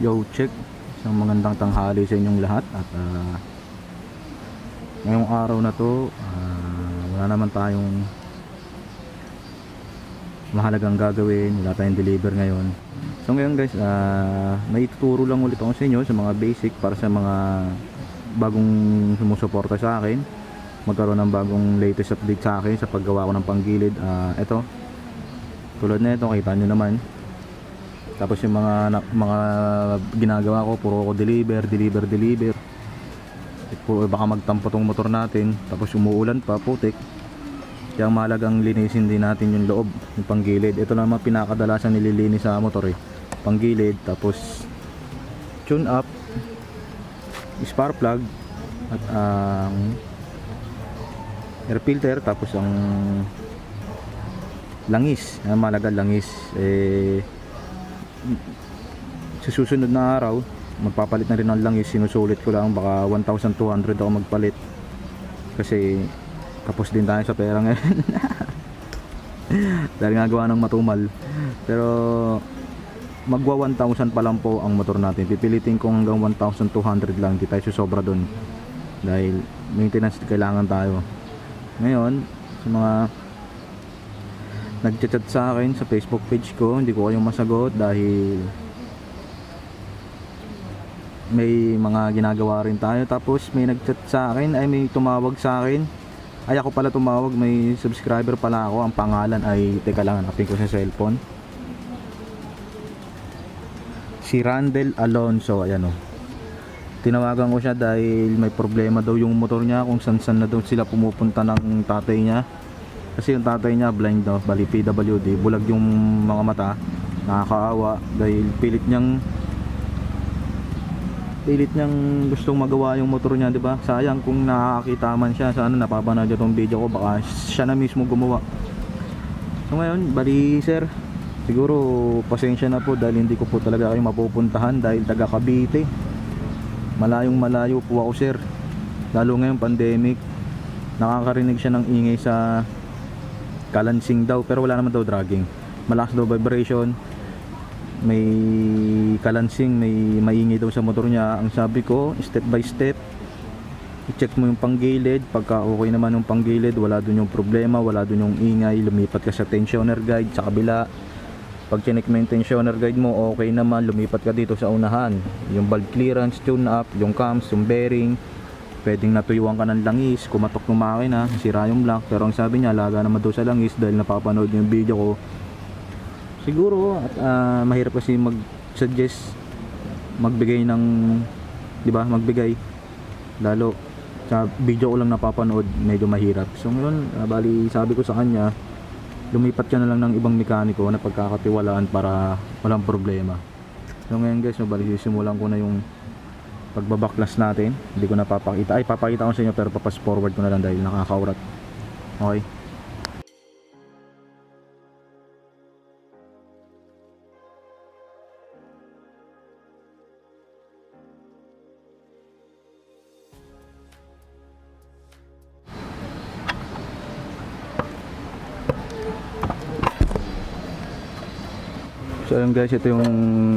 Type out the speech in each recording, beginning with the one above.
Yo, check. Isang magandang tanghali sa inyong lahat. At ngayong araw na to, wala naman tayong mahalagang gagawin. Wala tayong deliver ngayon. So ngayon guys, may ituturo lang ulit ako sa inyo sa mga basic para sa mga bagong sumusuporta sa akin. Magkaroon ng bagong latest update sa akin sa paggawa ko ng panggilid. Ito, tulad na ito, kita nyo naman. Tapos yung mga ginagawa ko, puro ko deliver. Baka magtampo tong motor natin, tapos umuulan pa, putik. Kaya mahalagang linisin din natin yung loob, yung panggilid. Ito lang mga pinakadalasan nililinis sa motor panggilid, tapos tune up, spark plug, at air filter, tapos ang langis. Mahalaga langis. Sa susunod na araw magpapalit na rin ng langis. Sinusulit ko lang, baka 1,200 ako magpalit kasi tapos din tayo sa pera ngayon. Dahil nga gawa ng matumal. Pero magwa 1,000 pa lang po ang motor natin. Pipilitin ko hanggang 1,200 lang, di tayo susobra dun dahil maintenance kailangan tayo. Ngayon sa mga nagchat-chat sa akin sa Facebook page ko, hindi ko kayong masagot dahil may mga ginagawa rin tayo. Tapos may nagchat sa akin, may tumawag sa akin. Ako pala tumawag, may subscriber pala ako. Ang pangalan ay, teka lang, hanapin ko sa cellphone. Si Randel Alonso, ayan o. Tinawagan ko siya dahil may problema daw yung motor niya, kung saan na daw sila pumupunta ng tatay niya. Kasi yung tatay niya blind daw, bali PWD, bulag yung mga mata. Nakakaawa dahil pilit niyang gustong magawa yung motor niya, 'di ba? Sayang kung nakakita man siya sa napapanood itong video ko, baka siya na mismo gumawa. So ngayon, bali sir, siguro pasensya na po dahil hindi ko po talaga kayo mapupuntahan dahil taga Cavite. Malayong malayo po ako sir. Lalo ngayong pandemic, nakakarinig siya ng ingay sa kalansing daw, pero wala naman daw dragging. Malakas daw vibration, may kalansing, may maingay daw sa motor niya. Ang sabi ko, step by step, i-check mo yung panggilid. Pagka okay naman yung panggilid, wala dun yung problema, wala dun yung ingay, lumipat ka sa tensioner guide sa kabila. Pag chinek mo yung tensioner guide mo, okay naman, lumipat ka dito sa unahan. Yung valve clearance, tune up, yung cams, yung bearing, pwedeng natuyuan ka ng langis, kumatok ng makina, sira yung block. Pero ang sabi niya, alaga naman daw sa langis dahil napapanood yung video ko. Siguro at mahirap kasi mag-suggest, magbigay ng, di ba, magbigay lalo sa video ko lang napapanood, medyo mahirap. So ngayon, bali sabi ko sa kanya, lumipat ka na lang ng ibang mekaniko na pagkakatiwalaan para walang problema. So ngayon guys, bali simulan ko na yung pagbabaklas natin. Hindi ko na papakita, papakita ko sa inyo pero papas forward ko na lang dahil nakakaurat. Okay. So ayun guys, ito yung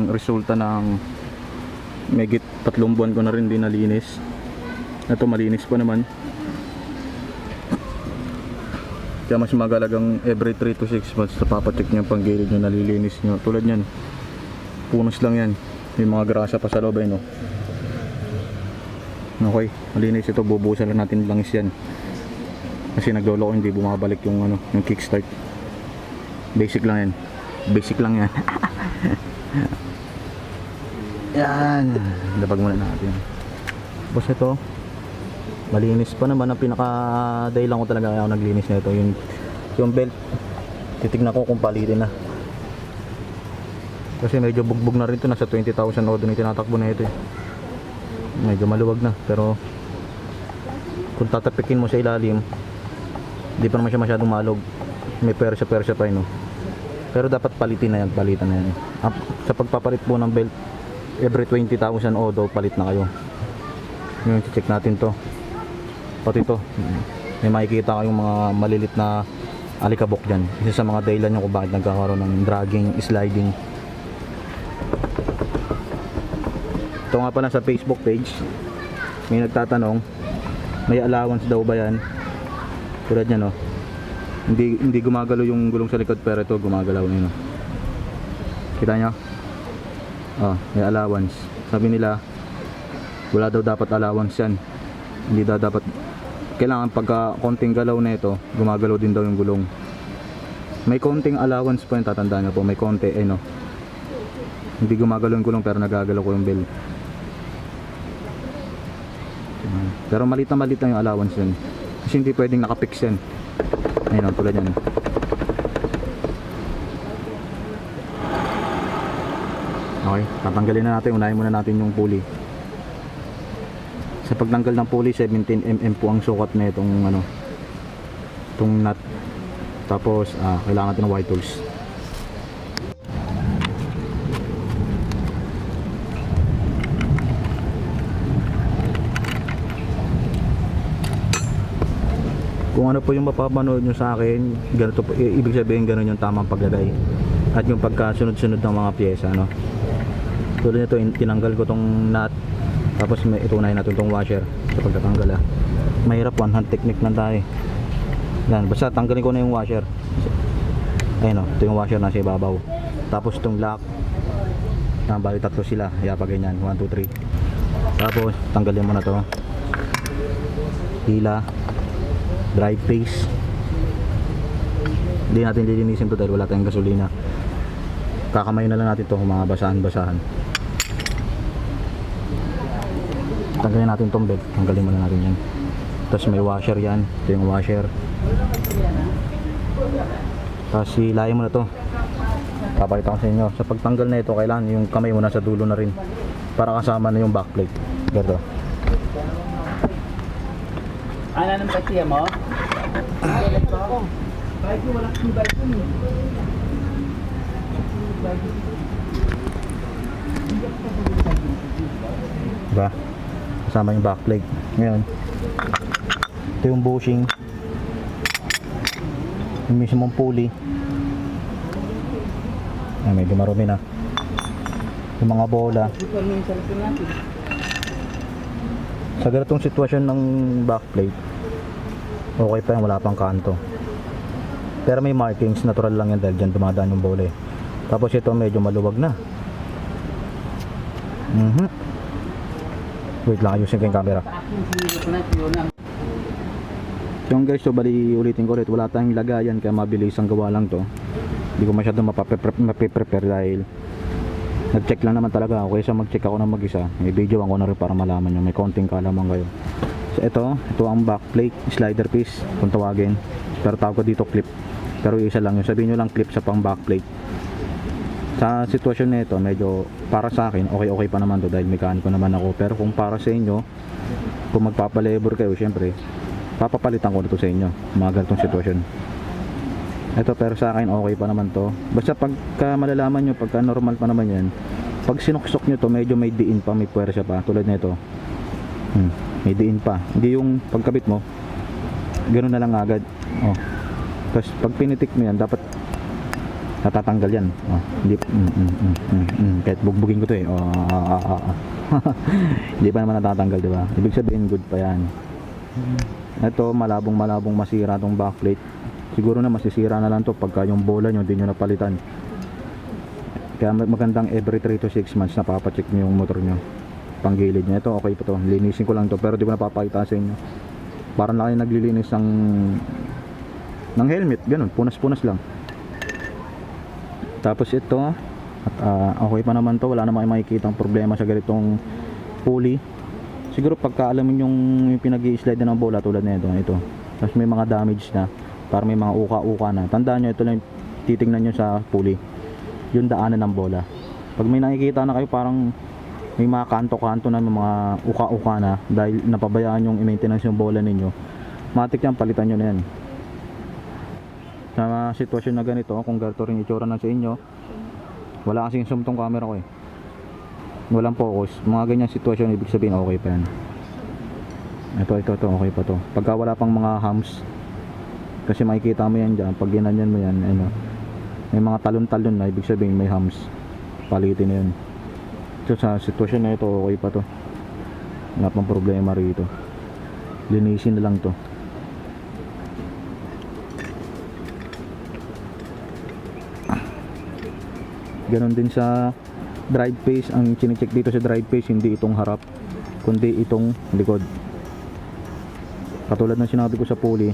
resulta ng megit 3 buwan ko na rin din nalinis. Ito malinis pa naman. Kaya mas magalagang every 3 to 6 months na papacheck nyo yung panggilid nyo, nalilinis nyo. Tulad nyan, punos lang yan, may mga grasa pa sa loob no? Okay, malinis ito, bubuhusan lang natin langis yan kasi naglolo ko hindi bumabalik yung yung kickstart. Basic lang yan, basic lang yan. Yan, labag muna natin. Tapos ito, malinis pa naman. Ang pinaka-dahilan ko talaga kaya ako naglinis na ito, yung belt. Titignan ko kung palitin na. Kasi medyo bugbog na rin ito, nasa 20,000 odo na tinatakbo na ito Medyo maluwag na, pero kung tatapikin mo sa ilalim, hindi pa naman siya masyadong malog. May persya pa Pero dapat palitan na yan. Sa pagpapalit po ng belt, every 20,000 odo palit na kayo. Ngayon check natin to. Pati to, may makikita kayong mga malilit na alikabok dyan. Isa sa mga dahilan nyo kung bakit nagkakaroon ng dragging, sliding. Ito nga pala sa Facebook page, may nagtatanong, may allowance daw ba yan? Tulad niya, no? Hindi gumagalaw yung gulong sa likod, pero ito gumagalaw nyo. Kita nyo? Oh, may allowance. Sabi nila, wala daw dapat allowance yan. Hindi daw dapat, kailangan pagka konting galaw na ito, gumagalaw din daw yung gulong. May konting allowance po yung tatandaan nyo po, may konti, no? Hindi gumagalaw yung gulong pero nagagalaw ko yung bell. Pero malit na yung allowance yun. Kasi hindi pwedeng nakapix yan. Ayun, tulad yan. Okay, tatanggalin na natin. Unahin muna natin yung pulley. Sa pagtanggal ng pulley, 17mm po ang sukat na itong ano, itong nut. Tapos kailangan natin ng white tools. Kung ano po yung mapapanood nyo sa akin, ganito po, ibig sabihin ganun yung tamang paglagay at yung pagkasunod-sunod ng mga pyesa, no? Tulad nito, tinanggal ko tong nut, tapos itunahin natin tong washer sa pagtatanggal. Mahirap, one hand technique lang tayo. Yan, basta tanggalin ko na yung washer. Ayun, ito yung washer nasa ibabaw. Tapos itong lock, bali tatlo sila, pa ganyan, 1, 2, 3. Tapos tanggalin mo na to, hila, drive face. Hindi natin lilinisin to dahil wala tayong gasolina. Kakamayin na lang natin to kung mga basahan-basahan. Tanggalin natin tong bed, tanggalin muna natin yan. Tapos may washer yan, ito yung washer. Tapos hilayin mo na to. Papakita ko sa inyo, sa pagtanggal na ito kailangan yung kamay mo nasa dulo na rin para kasama na yung backplate. Ganito. Ano nang pasiya mo? Kailan pa ako? Kahit yung walang tibay ko eh. Diba? Kasama yung backplate. Ngayon, ito yung bushing, yung mismong pulley. Ay, medyo marumi na. Yung mga bola. Sa ganitong sitwasyon ng backplate, okay pa yan, wala pang kanto. Pero may markings, natural lang yan dahil dyan dumadaan yung bola. Tapos ito medyo maluwag na. Wait lang, ayusin ko yung camera. Yung guys, so bali ulitin ko ulit, wala tayong lagayan kaya mabilis ang gawa lang to. Hindi ko masyadong mapiprepare dahil nag-check lang naman talaga ako. Kaysa mag-check ako na mag-isa, may video ko na rin para malaman nyo, may konting kalaman kayo. So ito ang backplate, slider piece kung tawagin, pero tawag ko dito clip. Pero isa lang yun, sabihin nyo lang clip sa pang backplate. Sa sitwasyon na ito, medyo para sa akin okay pa naman to dahil mekaniko naman ako. Pero kung para sa inyo, kung magpapalabor kayo, syempre papapalitan ko na to sa inyo, mga ganitong sitwasyon. Ito, pero sa akin okay pa naman to. Basta pagka malalaman nyo, pagka normal pa naman yan, pag sinuksok nyo to, medyo may diin pa, may puwersa pa, tulad na ito. May diin pa, hindi yung pagkabit mo ganoon na lang agad. Tapos pag pinitik mo yan, dapat natatanggal yan. Hindi, kahit bugbugin ko to eh. Hindi pa naman natatanggal, diba? Ibig sabihin good pa yan. Ito, malabong masira tong backplate. Siguro na masisira na lang to pagka yung bola nyo hindi nyo napalitan. Kaya magandang every 3 to 6 months napapacheck nyo yung motor nyo, panggilid nyo. Ito okay pa to, linisin ko lang to pero di ko napapakita sa inyo. Parang lang kayo naglilinis ng helmet, ganun, punas-punas lang. Tapos ito at okay pa naman to, wala naman makikita ang problema sa ganitong pulley. Siguro pagka alam mo yung pinag-i-slide na ng bola tulad na ito. Tapos may mga damage na, para may mga uka-uka na. Tandaan nyo, ito lang titingnan nyo sa pulley, yung daanan ng bola. Pag may nakikita na kayo parang may mga kanto-kanto na, may mga uka-uka na dahil napabayaan yung i-maintenance yung bola ninyo, matik yan, palitan nyo na yan. Sa sitwasyon na ganito, kung ganito rin itsura na sa inyo, wala kasing zoom tong camera ko eh, walang focus, mga ganyan sitwasyon, ibig sabihin okay pa yan. Ito okay pa to. Pagka wala pang mga hams, kasi makikita mo yan dyan, pag ginanyan mo yan, may mga talon-talon na, ibig sabihin may hams, palitin na yun. So sa sitwasyon na ito, okay pa to. Wala pang problema rito. Linisin na lang to. Ganon din sa drive face. Ang chinecheck dito sa drive face, hindi itong harap, kundi itong likod. Katulad ng sinabi ko sa pulley,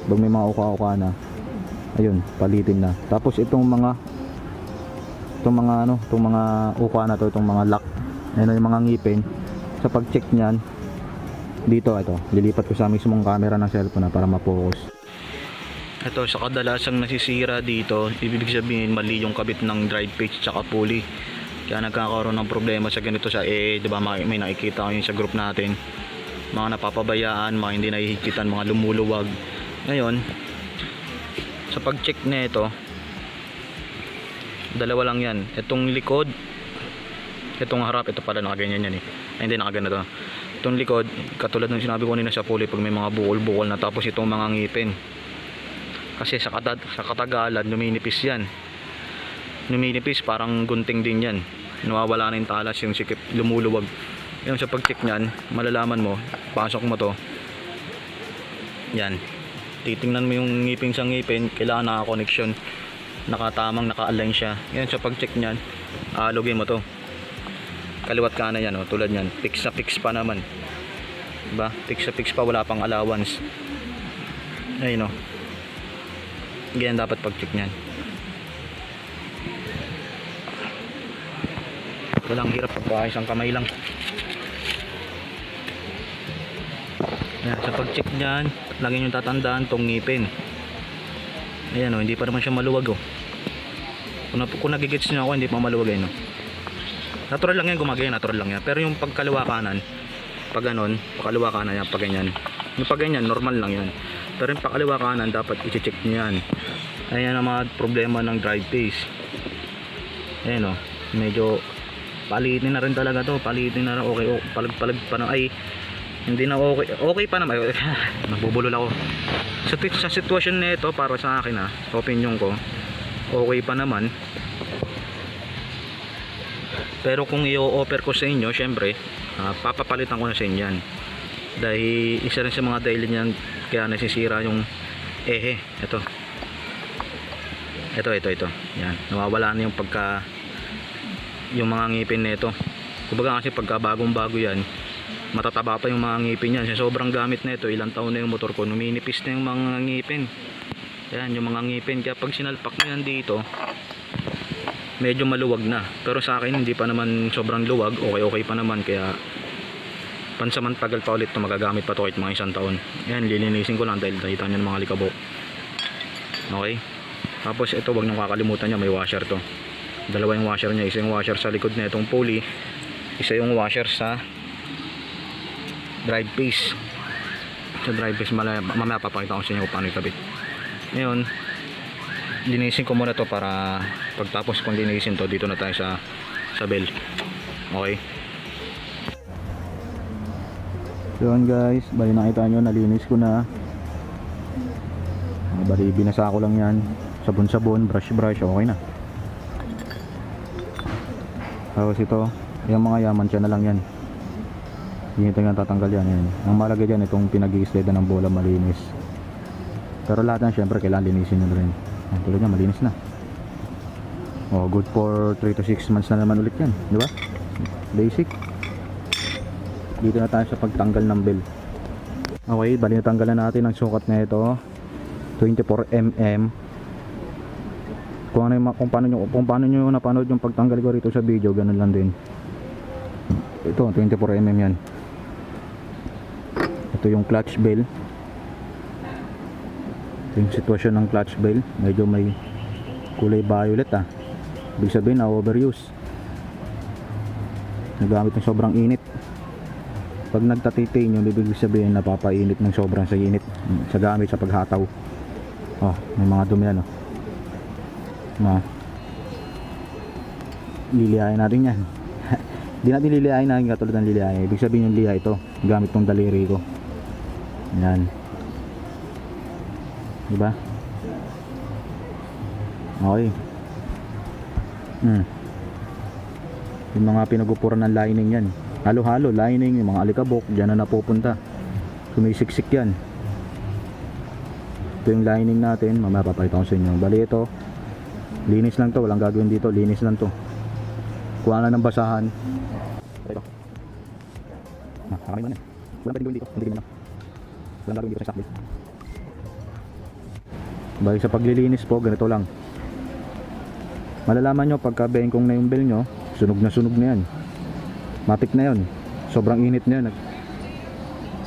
pag may mga uka-uka na, ayun, palitin na. Tapos itong mga uka na to, itong mga lock, ayun yung mga ngipin. Sa pag-check niyan, dito ito, lilipat ko sa mismong camera ng cellphone na para ma-focus. Ito, sa kadalasang nasisira dito, ibig sabihin mali yung kabit ng drive page tsaka pulley. Kaya nagkakaroon ng problema sa ganito sa di ba may nakikita ko yun sa group natin. Mga napapabayaan, mga hindi nahihigitan, mga lumuluwag. Ngayon, sa pag-check na ito, dalawa lang yan. Itong likod, itong harap, ito pala nakaganyan yan eh. Ay, hindi nakagana to. Itong likod, katulad ng sinabi ko kanina sa pulley, pag may mga bukol-bukol na, tapos itong mga ngipin. Kasi sa katagalan, numinipis yan. Numinipis, parang gunting din yan. Nawawala na yung talas, yung sikip, lumuluwag. Yung sa pag-check nyan, malalaman mo, pasok mo to. Yan. Titingnan mo yung ngipin sa ngipin, kailangan naka-connection. Nakatamang, naka-align siya. Yan sa pag-check nyan, alugin mo to. Kaliwat kanan yan, oh, tulad nyan. Fix na fix pa naman. Diba? Fix na fix pa, wala pang allowance. Ayun, oh. Ganyan dapat pag-check nyan. Walang hirap pagbahay, isang kamay lang. Ayan, sa pag-check nyan, lagi nyo tatandaan tong ngipin. Ayan, oh, hindi pa naman siya maluwag, oh. Kung nagigits nyo ako, hindi pa maluwag, no. Natural lang yan, gumagaya, natural lang yan. Pero yung pagkaliwa kanan, pag ganon, pakaliwa kanan yan, pag ganyan. Yung pag ganyan, normal lang yan. Pero yung pakaliwa kanan, dapat i-check nyo yan. Ayan ang mga problema ng drive face. Ayan, oh, medyo palitin na rin talaga to. Palitin na rin, okay, oh, palag pa na, ay, hindi na okay. Okay pa naman. Nabubulol ako. Sa sitwasyon na ito, para sa akin ha, sa opinion ko, okay pa naman. Pero kung i-offer ko sa inyo, syempre, papapalitan ko na sa inyo yan. Dahil isa rin sa mga dahilan yan kaya nasisira yung ehe. Ito. Yan. Nawawala na yung yung mga ngipin nito. Kumbaga kasi pagka bagong-bago yan, matataba pa yung mga ngipin yan. Sa sobrang gamit nito, ilang taon na yung motor ko, numinipis na yung mga ngipin. Yan, yung mga ngipin. Kaya pag sinalpak mo yan dito, medyo maluwag na. Pero sa akin, hindi pa naman sobrang luwag. Okay pa naman. Kaya pansamantagal pa ulit ito, magagamit pa ito kahit mga 1 taon. Yan, lilinisin ko lang dahil nakita nyo ng mga likabok. Okay. Tapos ito, wag nang kakalimutan nyo, may washer to. Dalawa yung washer nya. Isa yung washer sa likod na itong pulley, isa yung washer sa drive face. Sa drive face, mamaya papakita ko sa inyo kung paano ikabit. Ngayon, linisin ko muna to para pagtapos kong linisin to, dito na tayo sa bell. Okay. So yun guys, bali nakita nyo, nalinis ko na. Bali binasa ko lang yan, sabon-sabon, brush, okay na. Tapos ito, yung mga yaman siya na lang yan. Hindi ito nga tatanggal yan. Ang malagay dyan, itong pinag-i-slide ng bola, malinis. Pero lahat na syempre kailangan linisin nyo rin. Tulad niya, malinis na. Oh, good for 3 to 6 months na naman ulit yan, di ba? Basic. Dito na tayo sa pagtanggal ng bell. Okay, bali natanggalan natin ang sukat na ito, 24mm. Kung paano nyo napanood yung pagtanggal ko rito sa video, ganun lang din. Ito 24mm yan. Ito yung clutch bell. Ito yung sitwasyon ng clutch bell, medyo may kulay violet ibig sabihin na overuse, nagamit ng sobrang init. Pag nagtatitain yung ibig sabihin napapainit ng sobrang sa init sa gamit sa paghataw. Oh, may mga dumi yan, lilihain natin yan. Hindi natin lilihain natin katulad ng lilihain. Ibig sabihin yung liha ito gamit tong daliri ko. Yan, diba? Okay. Yung mga pinagupuran ng lining yan. Halo-halo, lining, yung mga alikabok, dyan na napupunta. Sumisiksik yan. Ito yung lining natin, mamaya papakita ko sa inyo. Bali ito, linis lang to, walang gagawin dito, linis lang to. Kuha lang ng basahan. Ito. Kakami mo na. Walang pwedeng gawin dito, hindi na. Walang gagawin dito sa sakbil. Bali sa paglilinis po, ganito lang. Malalaman nyo pagka bengkong na yung bell nyo, sunog na yan. Matik na yun. Sobrang init na yun.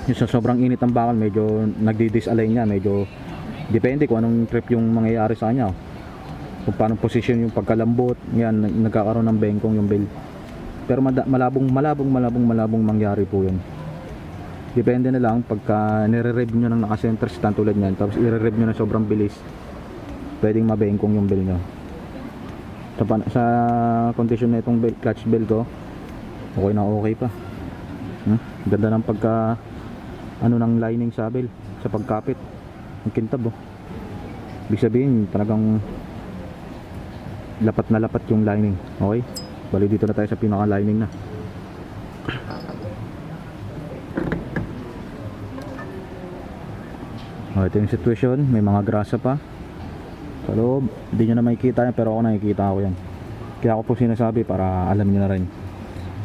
Yung sa sobrang init ng bakal, medyo nagdi-disalign niya, medyo depende kung anong trip yung mangyayari sa kanya. Kung paano position yung pagkalambot, yan, nagkakaroon ng bengkong yung bell. Pero malabong mangyari po yun. Depende na lang pagka nire-rev nyo ng naka-center stand tulad nyan, tapos i-rev nyo na sobrang bilis, pwedeng mabengkong yung bell nyo. Sa condition na itong clutch bell ko, okay pa. Ganda ng pagka ng lining sa bell, sa pagkapit ang kintab. Ibig sabihin talagang lapat na lapat yung lining. Okay, bali dito na tayo sa pinaka lining na. Ito yung situation, may mga grasa pa sa loob. Hindi nyo na makikita yan, pero ako nakikita ko yan. Kaya ako po sinasabi para alam nyo na rin.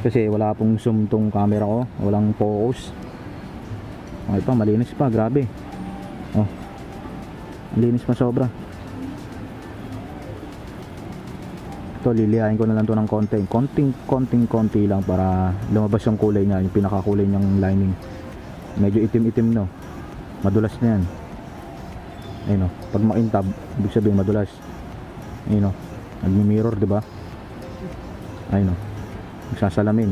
Kasi wala pong zoom tong camera ko, walang focus. Okay pa, malinis pa, grabe. Oh, malinis pa sobra. Ito, lilihain ko na lang to ng konting lang para lumabas yung kulay niya, yung pinakakulay niyang lining. Medyo itim-itim no, madulas na yan. Ayun o, pag makintab, ibig sabihin madulas. Ayun o, nagmi-mirror, diba? Ayun o, nagsasalamin.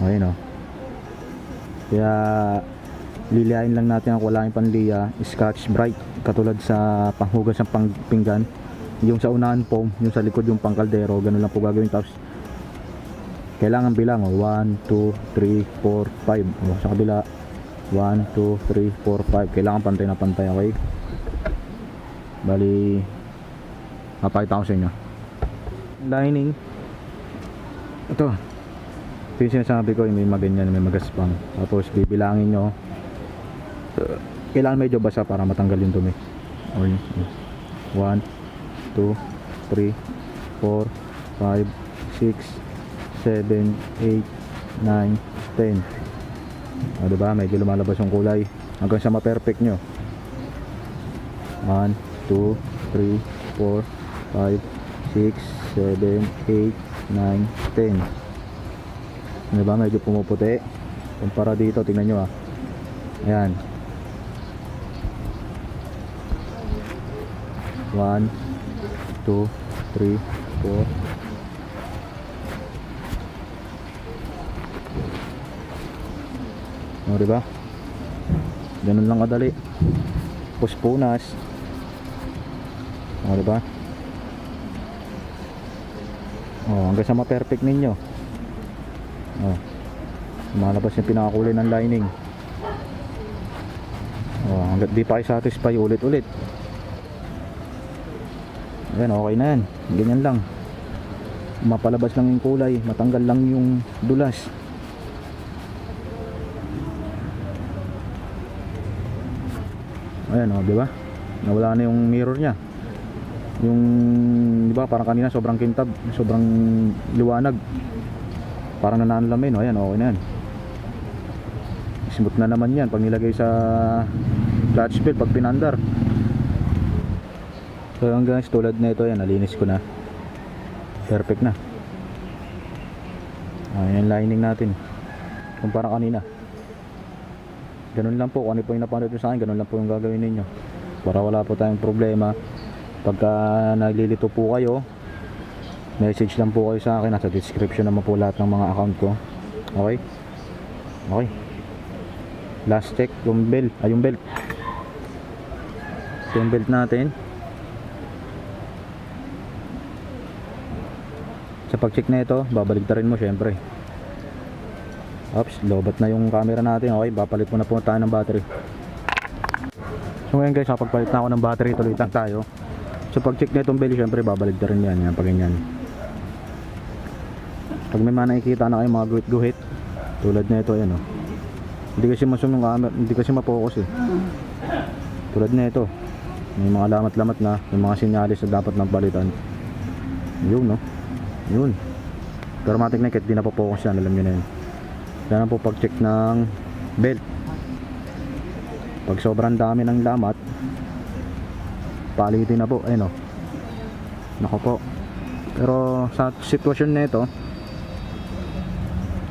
Ayun o. Kaya lilihain lang natin ang kulay panliya, Scotch Brite, katulad sa panghugas ng pinggan. Yung sa unahan foam, yung sa likod yung pangkaldero, ganun lang po gagawin. Tapos kailangan bilang 1, 2, 3, 4, 5 sa kabila. 1, 2, 3, 4, 5. Kailangan pantay na pantay, okay? Bali, mapakita ko sa inyo lining. Ito yung sinasabi ko, may maganyan, may magaspang. Tapos bibilangin nyo, kailangan medyo basa para matanggal yung dumi. 1, 2, 3, 4, 5, 6, 7, 8, 9, 10. Diba? Medyo lumalabas yung kulay hanggang sa ma-perfect nyo. 1, 2, 3, 4, 5, 6, 7, 8, 9, 10. Diba? Medyo pumuputi. Kumpara dito, tingnan nyo ayan. 1, 2, 3, 4. Diba? Ganun lang kadali. Puspunas. Diba? Hanggang sa ma-perfect ninyo. Malabas yung pinakakulay ng lining. Hanggat di pa kayo satisfy, ulit-ulit. Ayan, okay na yan. Ganyan lang. Mapalabas lang yung kulay, matanggal lang yung dulas. Ayan di ba? Nawala na yung mirror niya. Yung, di ba, parang kanina sobrang kintab, sobrang liwanag. Parang nananlamin, ayan, okay na yan. Smooth na naman yan pag nilagay sa clutch bell pag pinandar. So yung guys, tulad na ito, yan, nalinis ko na. Perfect na. Ayan yung lining natin. Kumpara kanina. Ganun lang po, kung ano po yung napanood nyo sa akin, ganun lang po yung gagawin ninyo. Para wala po tayong problema. Pagka naglilito po kayo, message lang po kayo sa akin. Nasa description naman po lahat ng mga account ko. Okay? Okay. Last check, yung belt. Yung belt. Ito yung belt natin. Sa pag-check na ito, babaligtarin mo syempre. Oops, lobat na yung camera natin. Okay, bapalit muna po tayo ng battery. So ngayon guys, kapagpalit na ako ng battery, tuloy lang tayo. So pag check na itong bell, syempre babaligtarin yan, yan, pag ganyan. Pag may mga nakikita na kayo mga guhit-guhit tulad na ito, ayan, oh. Hindi kasi masum yung camera, hindi kasi mapokus eh. Tulad na ito, may mga lamat-lamat na, may mga sinyalis na dapat nang palitan. Yun, no? Yun. Pero matik na kahit di napopokus yan, alam nyo na yun. Yan ang po pag-check ng belt. Pag sobrang dami ng lamat, palitin na po, ayun, oh. Nako po. Pero sa sitwasyon na ito,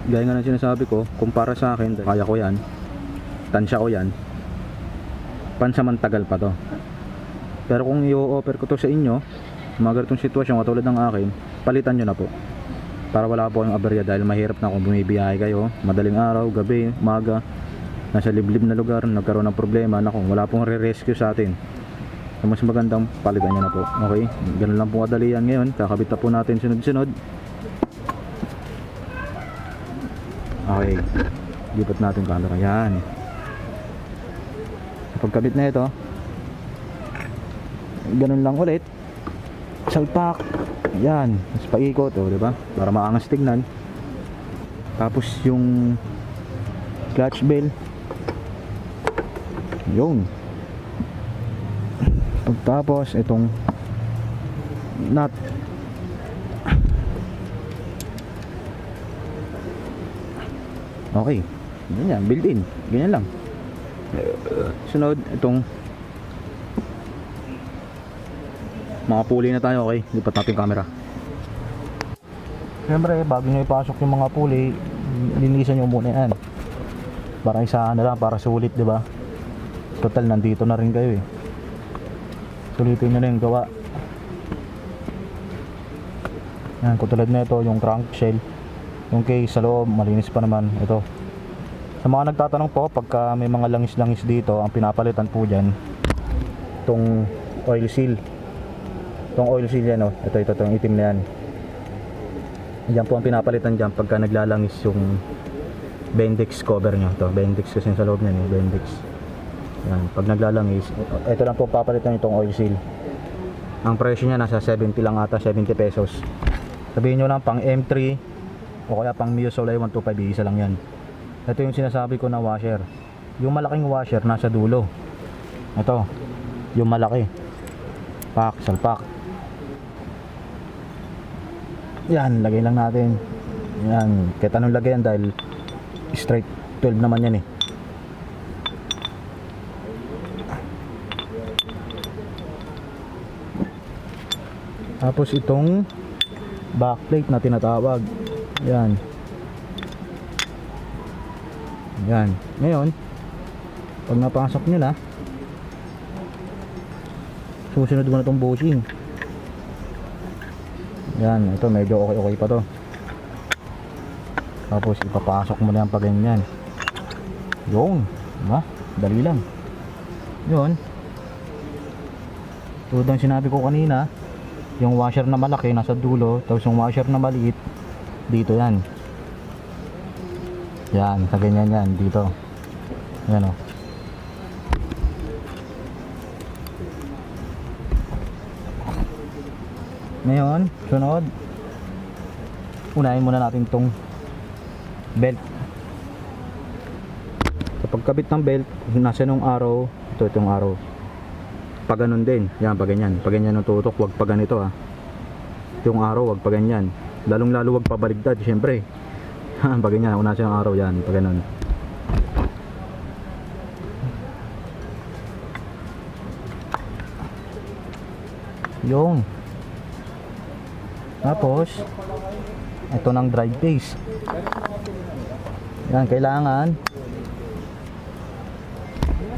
gaya nga ng sinasabi ko, kumpara sa akin, kaya ko yan, tansya ko yan, pansamantagal pa to. Pero kung i-offer ko to sa inyo, mga ganitong sitwasyon katulad ng akin, palitan nyo na po para wala po kayong aberya, dahil mahirap na kung bumibiyahe kayo madaling araw, gabi, umaga, nasa liblib na lugar, nagkaroon ng problema na kung wala pong re-rescue sa atin. So, mas magandang palitan nyo na po. Okay, ganun lang po kadali yan. Ngayon kakabit na po natin sunod-sunod. Okay, lipat natin camera. Yan. Pagkabit na ito, ganun lang ulit. Salpak. Yan. Mas paikot, oh, diba? Para maangas tignan. Tapos yung clutch bell. Yun. Tapos itong nut. Okay, ganyan, built-in, ganyan lang. Sunod, itong mga pulley na tayo. Okay, lipat natin camera. Siyempre, bago nyo ipasok yung mga pulley, linisan nyo muna yan. Para isahan na lang, para sulit, diba? Total, nandito na rin kayo eh. Sulitin nyo na yung gawa. Yan, katulad na ito, yung crankshell. Yung case sa loob, malinis pa naman. Ito. Sa mga nagtatanong po, pagka may mga langis-langis dito, ang pinapalitan po dyan, itong oil seal. Itong oil seal yan, oh. Ito, itong itim na yan. Yan po ang pinapalitan dyan pagka naglalangis yung Bendix cover nyo. Ito, Bendix kasi sa loob nyan, eh. Bendix. Yan, pag naglalangis, ito lang po papalitan itong oil seal. Ang presyo niya nasa 70 lang ata, 70 pesos. Sabihin nyo lang pang M3 o kaya pang Mio Soleil 125, isa lang yan. Ito yung sinasabi ko na washer. Yung malaking washer nasa dulo. Ito, yung malaki. Pak, salpak. Yan, lagay lang natin. Yan, kahit anong lagay yan dahil straight 12 naman yan eh. Tapos itong backplate na tinatawag. Yan. Yan. Ngayon, pag napasok nyo na, susunod mo na itong bushing. Yan. Ito medyo okay pa to. Tapos ipapasok mo na yan pa ganyan. Yun. Diba? Dali lang. Yun. Tulad ng sinabi ko kanina, yung washer na malaki nasa dulo, tapos yung washer na maliit dito yan. Yan, sa ganyan yan, dito. Yan, o. Ngayon, sunod, unahin muna natin tong belt. Sa pagkabit ng belt, nasa nung arrow, itong arrow. Pag ganun din, yan, pag ganyan ang tutok, wag pa ganito ha. Yung arrow, wag pa ganyan. Lalong lalo wag pabaligtad, syempre. Pag ganyan, una siya yung arrow, yan, pag ganun. Yung. Tapos, ito ng drive phase. Yan, kailangan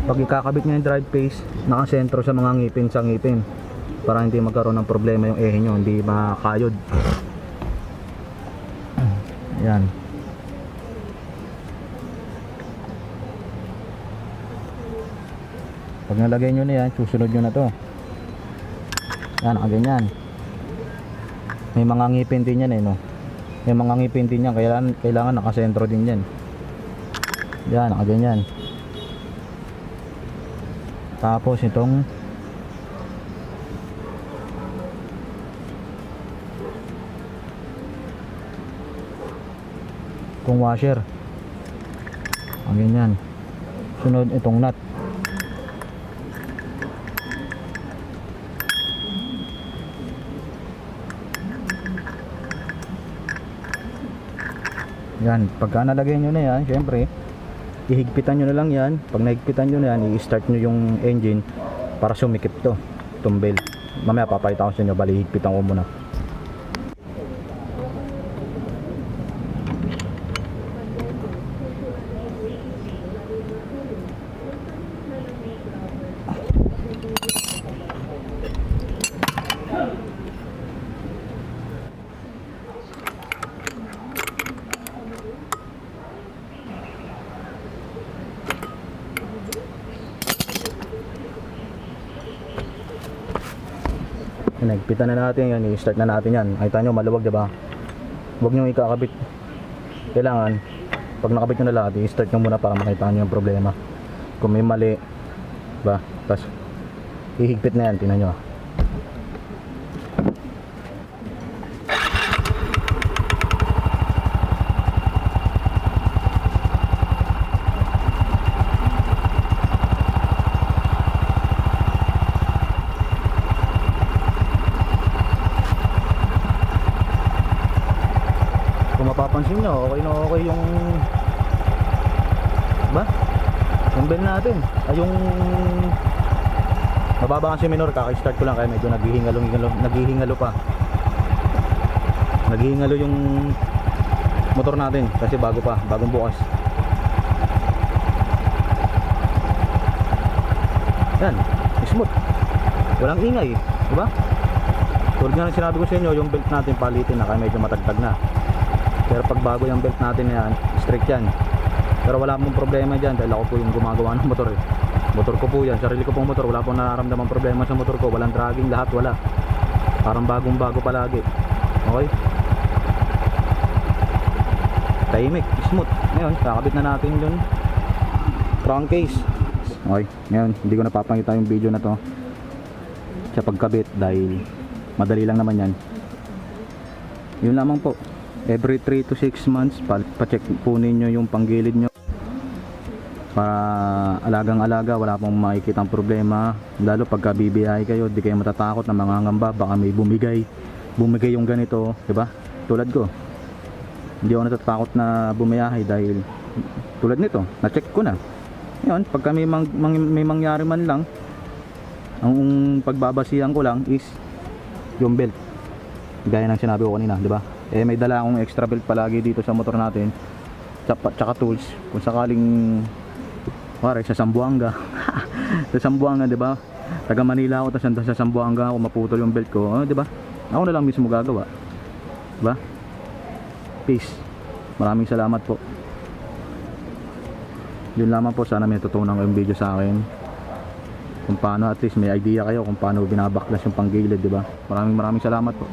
pag ikakabit nyo yung drive phase, nakasentro sa mga ngipin sa ngipin para hindi magkaroon ng problema yung ehe nyo, hindi makayod. Yan. Pag nalagay nyo na yan, susunod nyo na to. Yan, nakaganyan. May mga ngipin din yan eh, no? May mga ngipin din yan, kailangan nakasentro din yan. Yan, nakaganyan. Tapos itong Kung washer. Ang ganyan. Sunod itong nut. Yan, pagka nalagay nyo na yan, syempre ihigpitan nyo na lang yan. Pag nahigpitan nyo na yan, i-start nyo yung engine para sumikip to, itong belt. Mamaya papakita ko sa inyo, bali higpitan ko muna. Nagpitan na natin yan, i-start na natin yan. Nakita nyo maluwag, diba? Huwag nyo ikakabit. Kailangan pag nakabit nyo na lahat, i-start nyo muna para makita nyo yung problema. Kung may mali, diba? Tapos ihigpit na yan, tingnan nyo. Kung mapapansin nyo, okay na okay yung ba? Yung bell natin ay yung mababa kasi minor, kaka-start ko lang kaya medyo naghihingalo pa. Naghihingalo yung motor natin kasi bagong bukas. Yan, smooth. Walang ingay, di ba? Tulad nga ng sinabi ko sa inyo, yung belt natin palitin na kaya medyo matagtag na. Pero pag bago yung belt natin yan, strict yan. Pero wala pong problema dyan dahil ako po yung gumagawa ng motor eh. Motor ko po yan, sarili ko pong motor. Wala pong nararamdaman problema sa motor ko. Walang dragging, lahat wala. Parang bagong bago palagi. Okay? Tahimik, smooth. Ngayon, kakabit na natin yung crankcase. Okay, ngayon hindi ko napapakita yung video na to sa pagkabit dahil madali lang naman yan. Yun lamang po. Every 3 to 6 months pa-check po ninyo yung panggilid nyo para alagang-alaga, wala pong makikita ang problema. Lalo pagka bibiyahe kayo, di kayo matatakot na mangangamba baka may bumigay yung ganito, diba? Tulad ko, hindi ako natatakot na bumiyahe dahil tulad nito, na-check ko na. Ngayon, pagka may mangyari man lang, ang pagbabasihan ko lang is yung belt, gaya ng sinabi ko kanina, diba? Eh may dala akong extra belt palagi dito sa motor natin, tsaka tools kung sakaling pare sa Zamboanga sa Zamboanga, diba? Taga Manila ako, tapos sa Zamboanga ako maputol yung belt ko, diba? Ako na lang mismo gagawa, diba? Peace, maraming salamat po. Yun lamang po, sana may tutunan ko yung video sa akin kung paano, at least may idea kayo kung paano binabaklas yung panggilid, diba? Maraming salamat po.